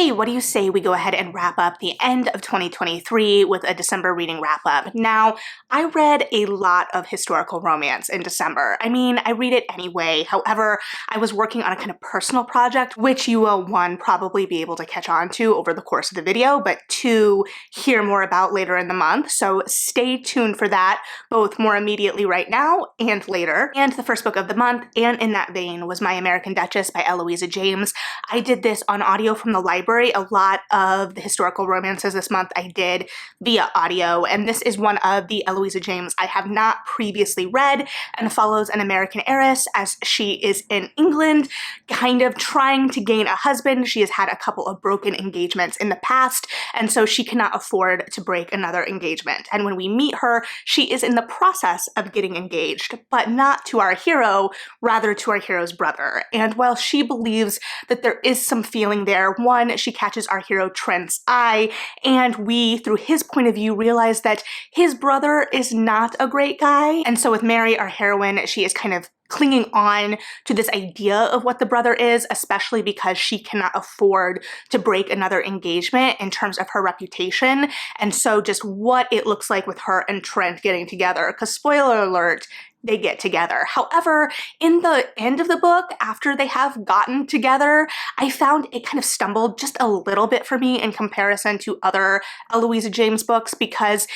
Hey, what do you say we go ahead and wrap up the end of 2023 with a December reading wrap-up? Now, I read a lot of historical romance in December. I mean, I read it anyway. However, I was working on a kind of personal project, which you will, one, probably be able to catch on to over the course of the video, but two, hear more about later in the month. So stay tuned for that, both more immediately right now and later. And the first book of the month, and in that vein, was My American Duchess by Eloisa James. I did this on audio from the library. A lot of the historical romances this month I did via audio, and this is one of the Eloisa James I have not previously read, and follows an American heiress as she is in England, kind of trying to gain a husband. She has had a couple of broken engagements in the past, and so she cannot afford to break another engagement. And when we meet her, she is in the process of getting engaged, but not to our hero, rather to our hero's brother. And while she believes that there is some feeling there, one, she catches our hero Trent's eye, and we, through his point of view, realize that his brother is not a great guy. And so with Mary, our heroine, she is kind of clinging on to this idea of what the brother is, especially because she cannot afford to break another engagement in terms of her reputation. And so just what it looks like with her and Trent getting together, because spoiler alert, they get together. However, in the end of the book, after they have gotten together, I found it kind of stumbled just a little bit for me in comparison to other Eloisa James books, because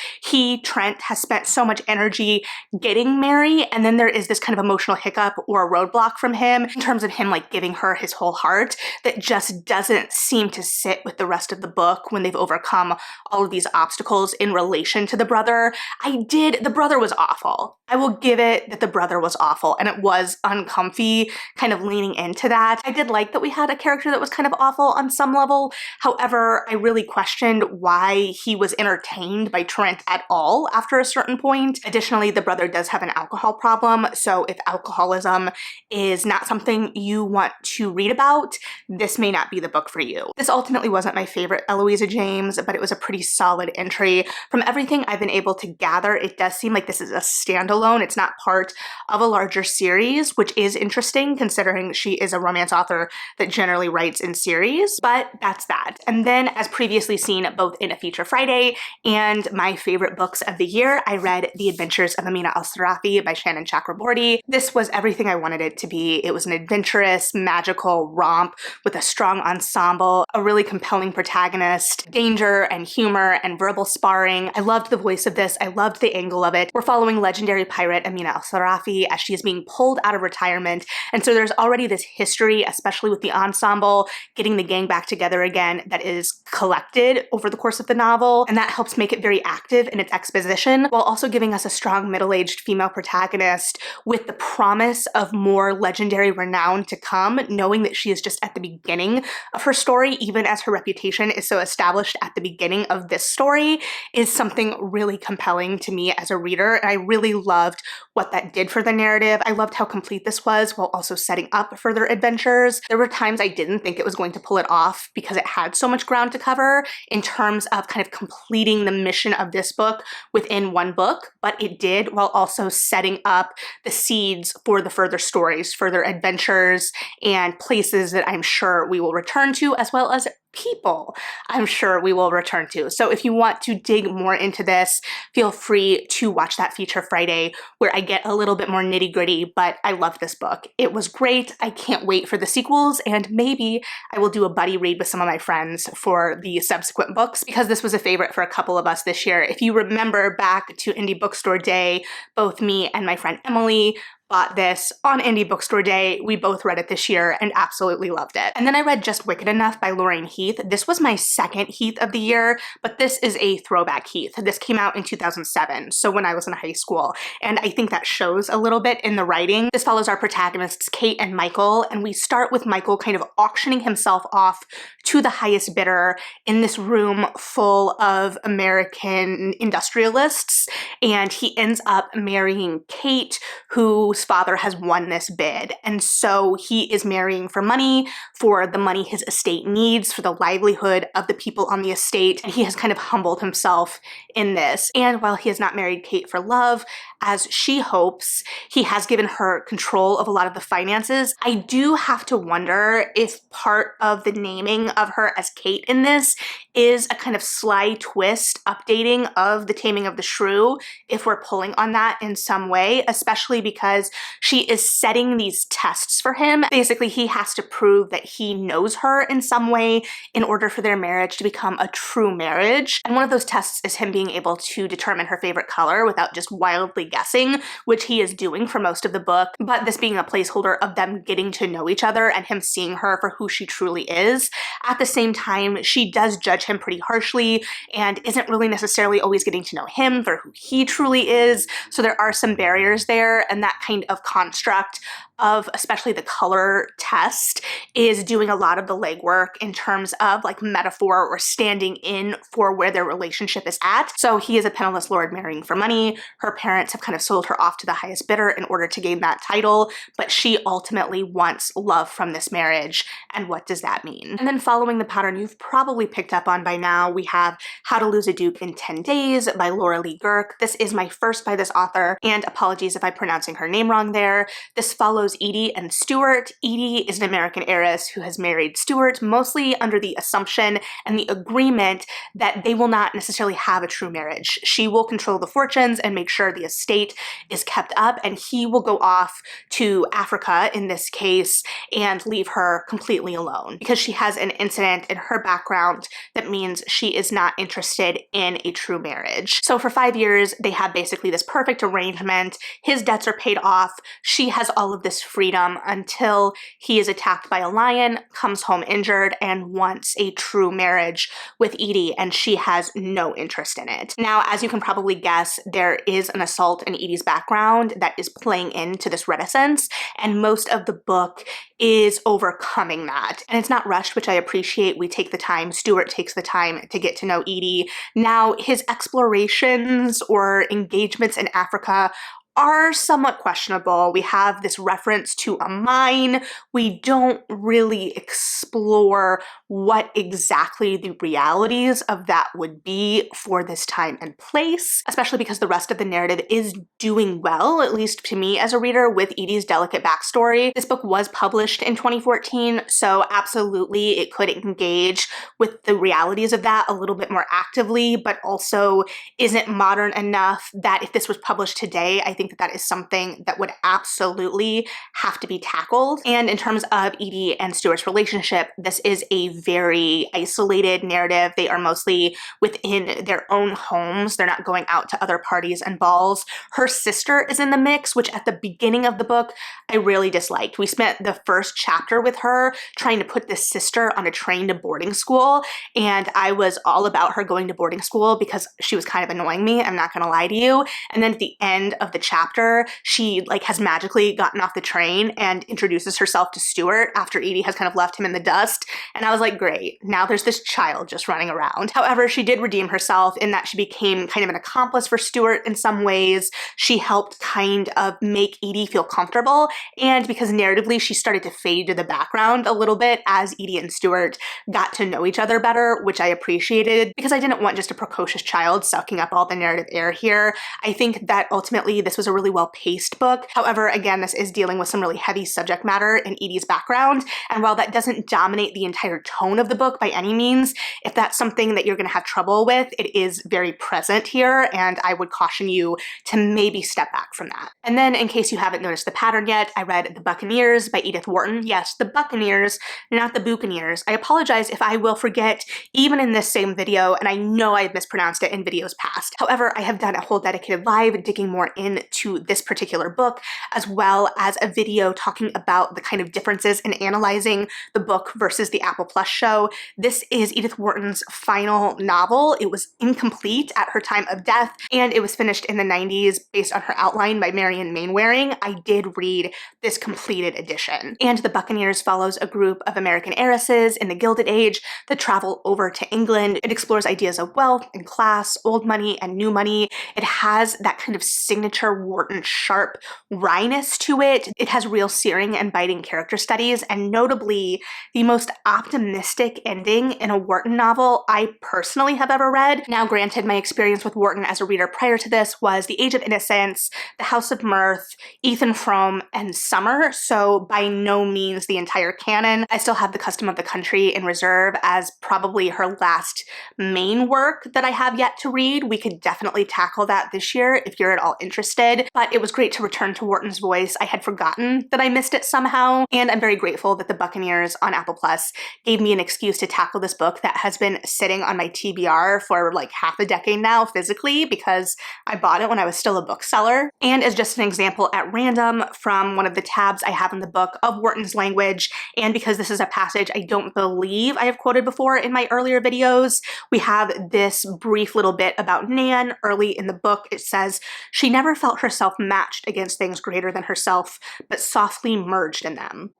Trent, has spent so much energy getting Mary, and then there is this kind of emotional hiccup or a roadblock from him in terms of him like giving her his whole heart that just doesn't seem to sit with the rest of the book when they've overcome all of these obstacles in relation to the brother. The brother was awful. I will give it that the brother was awful, and it was uncomfy kind of leaning into that. I did like that we had a character that was kind of awful on some level. However, I really questioned why he was entertained by Trent at all after a certain point. Additionally, the brother does have an alcohol problem, so if alcoholism is not something you want to read about, this may not be the book for you. This ultimately wasn't my favorite Eloisa James, but it was a pretty solid entry. From everything I've been able to gather, it does seem like this is a standalone. It's not part of a larger series, which is interesting considering she is a romance author that generally writes in series, but that's that. And then, as previously seen both in A Feature Friday and my favorite books of the year, I read The Adventures of Amina Ali by Shannon Chakraborty. This was everything I wanted it to be. It was an adventurous, magical romp with a strong ensemble, a really compelling protagonist, danger and humor and verbal sparring. I loved the voice of this. I loved the angle of it. We're following legendary pirate Amina Ali as she is being pulled out of retirement, and so there's already this history, especially with the ensemble, getting the gang back together again, that is collected over the course of the novel, and that helps make it very active in its exposition, while also giving us a strong middle-aged female protagonist with the promise of more legendary renown to come, knowing that she is just at the beginning of her story, even as her reputation is so established at the beginning of this story, is something really compelling to me as a reader, and I really loved what that did for the narrative. I loved how complete this was while also setting up further adventures. There were times I didn't think it was going to pull it off because it had so much ground to cover in terms of kind of completing the mission of this book within one book, but it did, while also setting up the seeds for the further stories, further adventures, and places that I'm sure we will return to, as well as people I'm sure we will return to. So if you want to dig more into this, feel free to watch that Feature Friday where I get a little bit more nitty-gritty, but I love this book. It was great. I can't wait for the sequels, and maybe I will do a buddy read with some of my friends for the subsequent books, because this was a favorite for a couple of us this year. If you remember back to Indie Bookstore Day, both me and my friend Emily bought this on Indie Bookstore Day. We both read it this year and absolutely loved it. And then I read Just Wicked Enough by Lorraine Heath. This was my second Heath of the year, but this is a throwback Heath. This came out in 2007, so when I was in high school, and I think that shows a little bit in the writing. This follows our protagonists Kate and Michael, and we start with Michael kind of auctioning himself off to the highest bidder in this room full of American industrialists, and he ends up marrying Kate, who whose father has won this bid. And so he is marrying for money, for the money his estate needs, for the livelihood of the people on the estate. And he has kind of humbled himself in this. And while he has not married Kate for love, as she hopes, he has given her control of a lot of the finances. I do have to wonder if part of the naming of her as Kate in this is a kind of sly twist updating of The Taming of the Shrew, if we're pulling on that in some way, especially because she is setting these tests for him. Basically, he has to prove that he knows her in some way in order for their marriage to become a true marriage. And one of those tests is him being able to determine her favorite color without just wildly guessing, which he is doing for most of the book, but this being a placeholder of them getting to know each other and him seeing her for who she truly is. At the same time, she does judge him pretty harshly and isn't really necessarily always getting to know him for who he truly is, so there are some barriers there, and that kind of construct of especially the color test is doing a lot of the legwork in terms of like metaphor or standing in for where their relationship is at. So he is a penniless lord marrying for money. Her parents have kind of sold her off to the highest bidder in order to gain that title, but she ultimately wants love from this marriage. And what does that mean? And then following the pattern you've probably picked up on by now, we have How to Lose a Duke in 10 Days by Laura Lee Girk. This is my first by this author, and apologies if I'm pronouncing her name wrong there. This follows Edie and Stuart. Edie is an American heiress who has married Stuart mostly under the assumption and the agreement that they will not necessarily have a true marriage. She will control the fortunes and make sure the estate is kept up, and he will go off to Africa in this case and leave her completely alone because she has an incident in her background that means she is not interested in a true marriage. So for 5 years, they have basically this perfect arrangement. His debts are paid off. She has all of this freedom until he is attacked by a lion, comes home injured, and wants a true marriage with Edie, and she has no interest in it. Now, as you can probably guess, there is an assault in Edie's background that is playing into this reticence, and most of the book is overcoming that. And it's not rushed, which I appreciate. We take the time, Stuart takes the time to get to know Edie. Now, his explorations or engagements in Africa are somewhat questionable. We have this reference to a mine. We don't really explore what exactly the realities of that would be for this time and place, especially because the rest of the narrative is doing well, at least to me as a reader, with Edie's delicate backstory. This book was published in 2014, so absolutely it could engage with the realities of that a little bit more actively, but also isn't modern enough that if this was published today, I think that is something that would absolutely have to be tackled. And in terms of Edie and Stuart's relationship, this is a very isolated narrative. They are mostly within their own homes. They're not going out to other parties and balls. Her sister is in the mix, which at the beginning of the book, I really disliked. We spent the first chapter with her trying to put this sister on a train to boarding school, and I was all about her going to boarding school because she was kind of annoying me, I'm not gonna lie to you. And then at the end of the chapter, she like has magically gotten off the train and introduces herself to Stuart after Edie has kind of left him in the dust. And I was like, great, now there's this child just running around. However, she did redeem herself in that she became kind of an accomplice for Stuart in some ways. She helped kind of make Edie feel comfortable, and because narratively she started to fade to the background a little bit as Edie and Stuart got to know each other better, which I appreciated because I didn't want just a precocious child sucking up all the narrative air here. I think that ultimately this was a really well-paced book. However, again, this is dealing with some really heavy subject matter in Edie's background, and while that doesn't dominate the entire tone of the book by any means, if that's something that you're going to have trouble with, it is very present here, and I would caution you to maybe step back from that. And then, in case you haven't noticed the pattern yet, I read The Buccaneers by Edith Wharton. Yes, The Buccaneers, not The Buccaneers. I apologize if I will forget even in this same video, and I know I've mispronounced it in videos past. However, I have done a whole dedicated live digging more into this particular book, as well as a video talking about the kind of differences in analyzing the book versus the Apple Plus show. This is Edith Wharton's final novel. It was incomplete at her time of death, and it was finished in the 90s based on her outline by Marion Mainwaring. I did read this completed edition. And The Buccaneers follows a group of American heiresses in the Gilded Age that travel over to England. It explores ideas of wealth and class, old money and new money. It has that kind of signature Wharton's sharp wryness to it. It has real searing and biting character studies, and notably the most optimistic ending in a Wharton novel I personally have ever read. Now granted, my experience with Wharton as a reader prior to this was The Age of Innocence, The House of Mirth, Ethan Frome, and Summer, so by no means the entire canon. I still have The Custom of the Country in reserve as probably her last main work that I have yet to read. We could definitely tackle that this year if you're at all interested, but it was great to return to Wharton's voice. I had forgotten that I missed it somehow, and I'm very grateful that the Buccaneers on Apple Plus gave me an excuse to tackle this book that has been sitting on my TBR for like half a decade now physically, because I bought it when I was still a bookseller. And as just an example at random from one of the tabs I have in the book of Wharton's language, and because this is a passage I don't believe I have quoted before in my earlier videos, we have this brief little bit about Nan early in the book. It says, "She never felt herself matched against things greater than herself, but softly merged in them."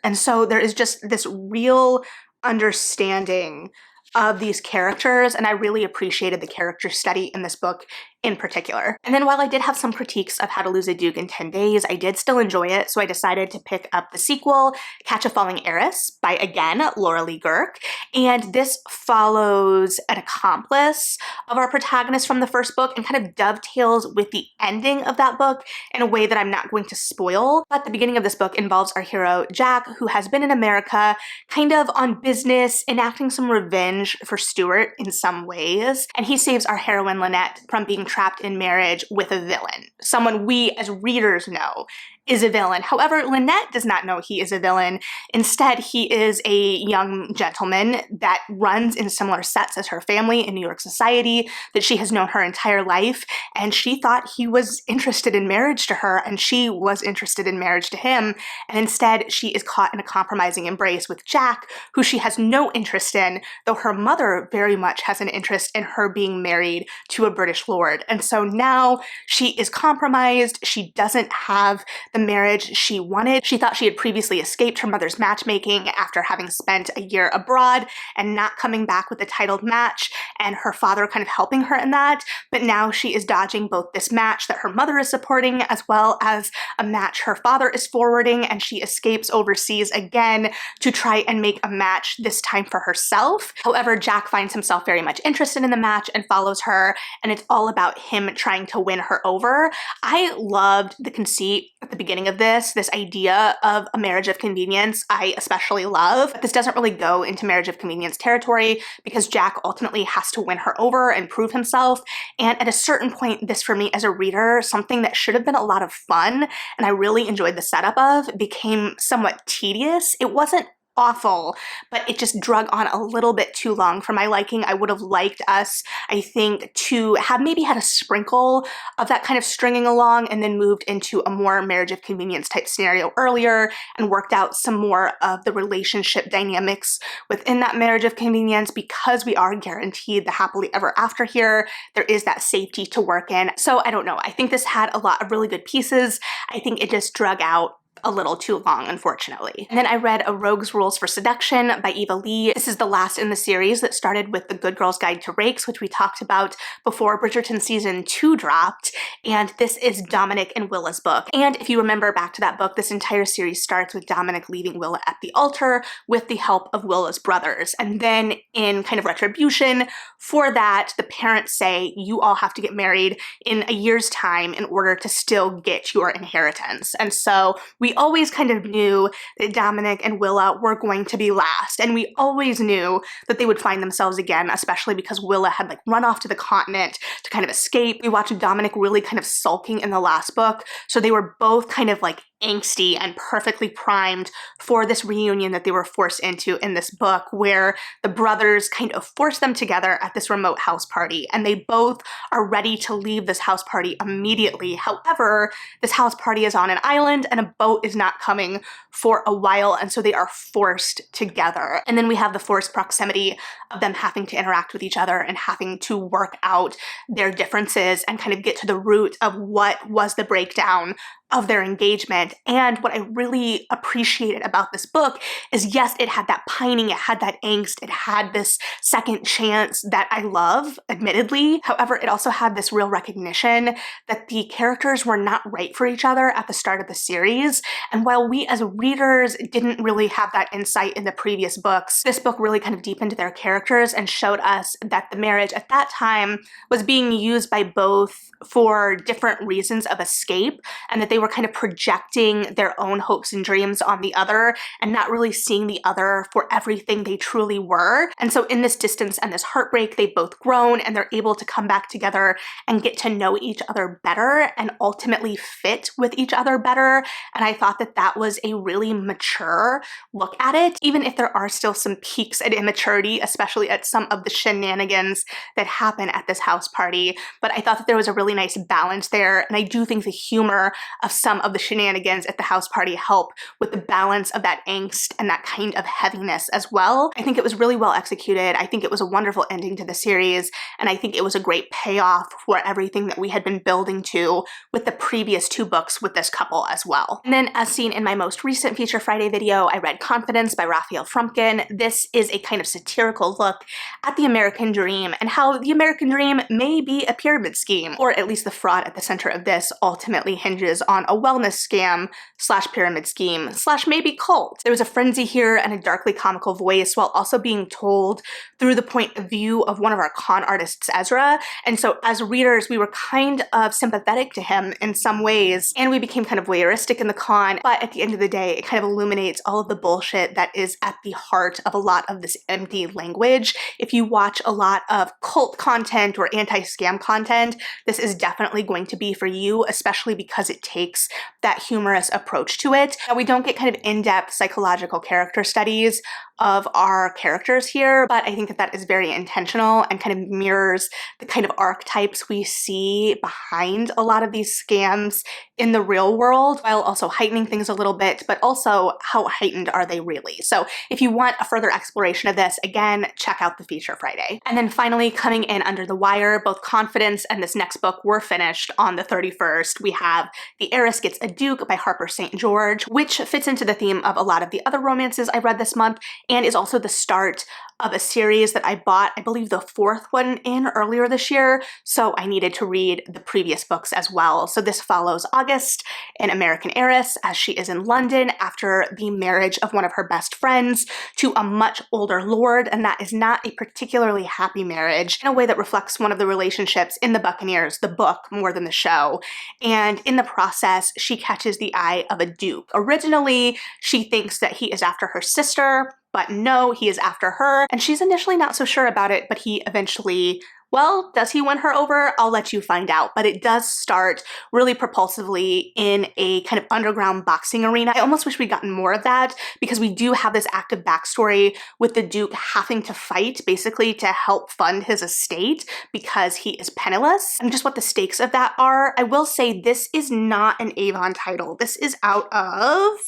And so there is just this real understanding of these characters, and I really appreciated the character study in this book in particular. And then while I did have some critiques of How to Lose a Duke in 10 Days, I did still enjoy it, so I decided to pick up the sequel, Catch a Falling Ayres, by, again, Laura Lee Guerk. And this follows an accomplice of our protagonist from the first book and kind of dovetails with the ending of that book in a way that I'm not going to spoil. But the beginning of this book involves our hero, Jack, who has been in America kind of on business, enacting some revenge for Stuart in some ways. And he saves our heroine, Lynette, from being trapped in marriage with a villain, someone we as readers know is a villain. However, Lynette does not know he is a villain. Instead, he is a young gentleman that runs in similar sets as her family in New York society that she has known her entire life, and she thought he was interested in marriage to her, and she was interested in marriage to him, and instead she is caught in a compromising embrace with Jack, who she has no interest in, though her mother very much has an interest in her being married to a British lord. And so now she is compromised. She doesn't have the marriage she wanted. She thought she had previously escaped her mother's matchmaking after having spent a year abroad and not coming back with a titled match, and her father kind of helping her in that. But now she is dodging both this match that her mother is supporting as well as a match her father is forwarding, and she escapes overseas again to try and make a match, this time for herself. However, Jack finds himself very much interested in the match and follows her, and it's all about him trying to win her over. I loved the conceit at the beginning of this idea of a marriage of convenience. I especially love, but this doesn't really go into marriage of convenience territory because Jack ultimately has to win her over and prove himself. And at a certain point, this for me as a reader, something that should have been a lot of fun and I really enjoyed the setup of, became somewhat tedious. It wasn't awful, but it just drug on a little bit too long for my liking. I would have liked us, I think, to have maybe had a sprinkle of that kind of stringing along and then moved into a more marriage of convenience type scenario earlier and worked out some more of the relationship dynamics within that marriage of convenience, because we are guaranteed the happily ever after here. There is that safety to work in. So I don't know. I think this had a lot of really good pieces. I think it just drug out a little too long, unfortunately. And then I read A Rogue's Rules for Seduction by Eva Lee. This is the last in the series that started with The Good Girl's Guide to Rakes, which we talked about before Bridgerton Season 2 dropped, and this is Dominic and Willa's book. And if you remember back to that book, this entire series starts with Dominic leaving Willa at the altar with the help of Willa's brothers. And then in kind of retribution for that, the parents say, you all have to get married in a year's time in order to still get your inheritance. And so we always kind of knew that Dominic and Willa were going to be last, and we always knew that they would find themselves again, especially because Willa had like run off to the continent to kind of escape. We watched Dominic really kind of sulking in the last book, so they were both kind of like angsty and perfectly primed for this reunion that they were forced into in this book, where the brothers kind of force them together at this remote house party, and they both are ready to leave this house party immediately. However, this house party is on an island and a boat is not coming for a while, and so they are forced together. And then we have the forced proximity of them having to interact with each other and having to work out their differences and kind of get to the root of what was the breakdown of their engagement. And what I really appreciated about this book is, yes, it had that pining, it had that angst, it had this second chance that I love, admittedly. However, it also had this real recognition that the characters were not right for each other at the start of the series. And while we as readers didn't really have that insight in the previous books, this book really kind of deepened their characters and showed us that the marriage at that time was being used by both for different reasons of escape, and that they were kind of projecting their own hopes and dreams on the other and not really seeing the other for everything they truly were. And so in this distance and this heartbreak, they've both grown and they're able to come back together and get to know each other better and ultimately fit with each other better. And I thought that that was a really mature look at it, even if there are still some peaks at immaturity, especially at some of the shenanigans that happen at this house party. But I thought that there was a really nice balance there, and I do think the humor of some of the shenanigans at the house party help with the balance of that angst and that kind of heaviness as well. I think it was really well executed. I think it was a wonderful ending to the series, and I think it was a great payoff for everything that we had been building to with the previous two books with this couple as well. And then, as seen in my most recent Feature Friday video, I read Confidence by Raphael Frumkin. This is a kind of satirical look at the American dream and how the American dream may be a pyramid scheme, or at least the fraud at the center of this ultimately hinges on a wellness scam slash pyramid scheme slash maybe cult. There was a frenzy here and a darkly comical voice while also being told through the point of view of one of our con artists, Ezra. And so as readers, we were kind of sympathetic to him in some ways, and we became kind of voyeuristic in the con. But at the end of the day, it kind of illuminates all of the bullshit that is at the heart of a lot of this empty language. If you watch a lot of cult content or anti-scam content, this is definitely going to be for you, especially because it takes that humorous approach to it. Now, we don't get kind of in-depth psychological character studies of our characters here, but I think that that is very intentional and kind of mirrors the kind of archetypes we see behind a lot of these scams in the real world, while also heightening things a little bit, but also how heightened are they really? So if you want a further exploration of this, again, check out the Feature Friday. And then finally, coming in under the wire, both Confidence and this next book were finished on the 31st. We have The Heiress Gets a Duke by Harper St. George, which fits into the theme of a lot of the other romances I read this month, and is also the start of a series that I bought, I believe the fourth one in earlier this year, so I needed to read the previous books as well. So this follows August, an American heiress, as she is in London after the marriage of one of her best friends to a much older lord, and that is not a particularly happy marriage in a way that reflects one of the relationships in the Buccaneers, the book, more than the show. And in the process, she catches the eye of a duke. Originally, she thinks that he is after her sister, but no, he is after her, and she's initially not so sure about it, but he eventually, well, does he win her over? I'll let you find out. But it does start really propulsively in a kind of underground boxing arena. I almost wish we'd gotten more of that, because we do have this active backstory with the Duke having to fight basically to help fund his estate because he is penniless, and just what the stakes of that are. I will say this is not an Avon title. This is out of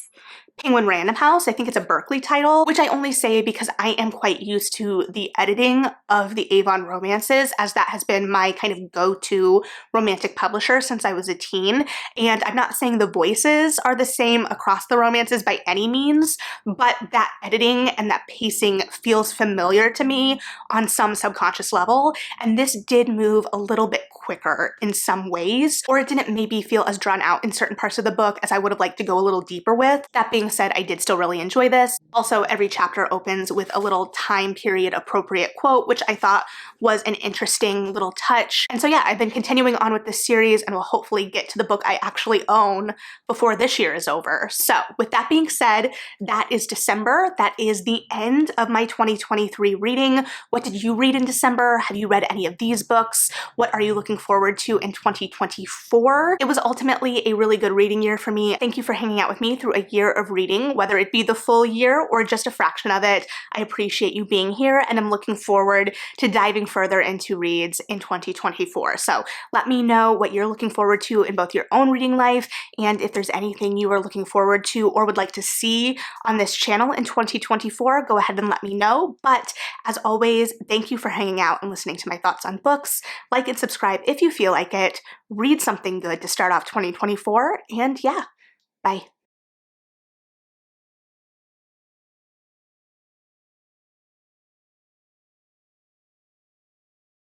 Penguin Random House. I think it's a Berkeley title, which I only say because I am quite used to the editing of the Avon romances, as that has been my kind of go-to romantic publisher since I was a teen. And I'm not saying the voices are the same across the romances by any means, but that editing and that pacing feels familiar to me on some subconscious level. And this did move a little bit quicker in some ways, or it didn't maybe feel as drawn out in certain parts of the book as I would have liked to go a little deeper with. That being said, I did still really enjoy this. Also, every chapter opens with a little time period appropriate quote, which I thought was an interesting little touch. And so yeah, I've been continuing on with this series and will hopefully get to the book I actually own before this year is over. So with that being said, that is December. That is the end of my 2023 reading. What did you read in December? Have you read any of these books? What are you looking forward to in 2024? It was ultimately a really good reading year for me. Thank you for hanging out with me through a year of reading, whether it be the full year or just a fraction of it. I appreciate you being here, and I'm looking forward to diving further into reads in 2024. So let me know what you're looking forward to in both your own reading life, and if there's anything you are looking forward to or would like to see on this channel in 2024, go ahead and let me know. But as always, thank you for hanging out and listening to my thoughts on books. Like and subscribe if you feel like it. Read something good to start off 2024, and yeah, bye.